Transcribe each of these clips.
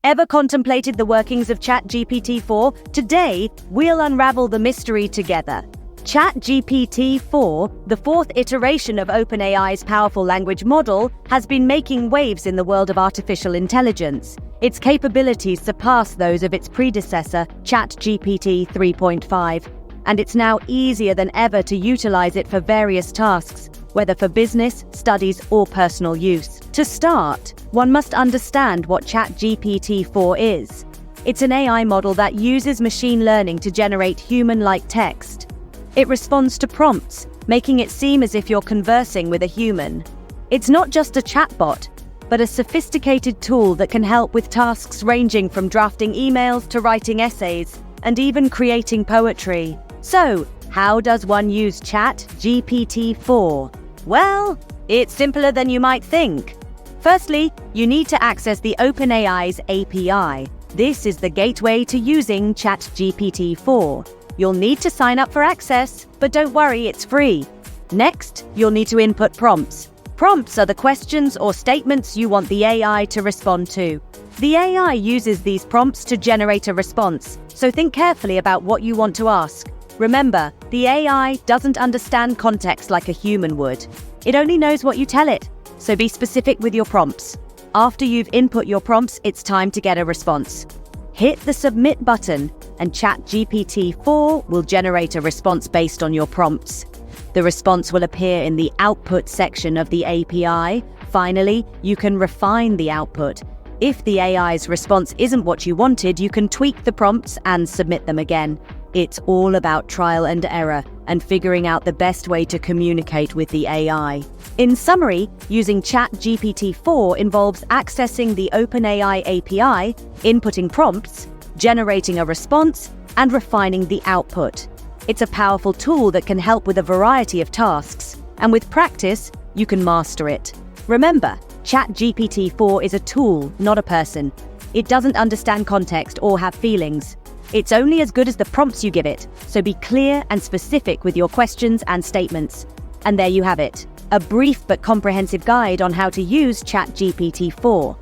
Ever contemplated the workings of ChatGPT 4? Today, we'll unravel the mystery together. ChatGPT 4, the fourth iteration of OpenAI's powerful language model, has been making waves in the world of artificial intelligence. Its capabilities surpass those of its predecessor, ChatGPT 3.5, and it's now easier than ever to utilize it for various tasks, whether for business, studies, or personal use. To start, one must understand what ChatGPT 4 is. It's an AI model that uses machine learning to generate human-like text. It responds to prompts, making it seem as if you're conversing with a human. It's not just a chatbot, but a sophisticated tool that can help with tasks ranging from drafting emails to writing essays, and even creating poetry. So, how does one use ChatGPT 4? Well, it's simpler than you might think. Firstly, you need to access the OpenAI's API. This is the gateway to using ChatGPT 4. You'll need to sign up for access, but don't worry, it's free. Next, you'll need to input prompts. Prompts are the questions or statements you want the AI to respond to. The AI uses these prompts to generate a response, so think carefully about what you want to ask. Remember, the AI doesn't understand context like a human would. It only knows what you tell it, so be specific with your prompts. After you've input your prompts, it's time to get a response. Hit the submit button, and ChatGPT 4 will generate a response based on your prompts. The response will appear in the output section of the API. Finally, you can refine the output. If the AI's response isn't what you wanted, you can tweak the prompts and submit them again. It's all about trial and error and figuring out the best way to communicate with the AI. In summary, using ChatGPT 4 involves accessing the OpenAI API, inputting prompts, generating a response, and refining the output. It's a powerful tool that can help with a variety of tasks, and with practice, you can master it. Remember, ChatGPT 4 is a tool, not a person. It doesn't understand context or have feelings. It's only as good as the prompts you give it, so be clear and specific with your questions and statements. And there you have it, a brief but comprehensive guide on how to use ChatGPT 4.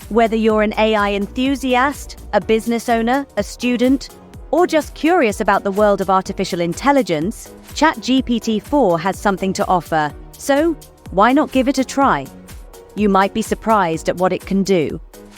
Whether you're an AI enthusiast, a business owner, a student, or just curious about the world of artificial intelligence, ChatGPT 4 has something to offer. So, why not give it a try? You might be surprised at what it can do.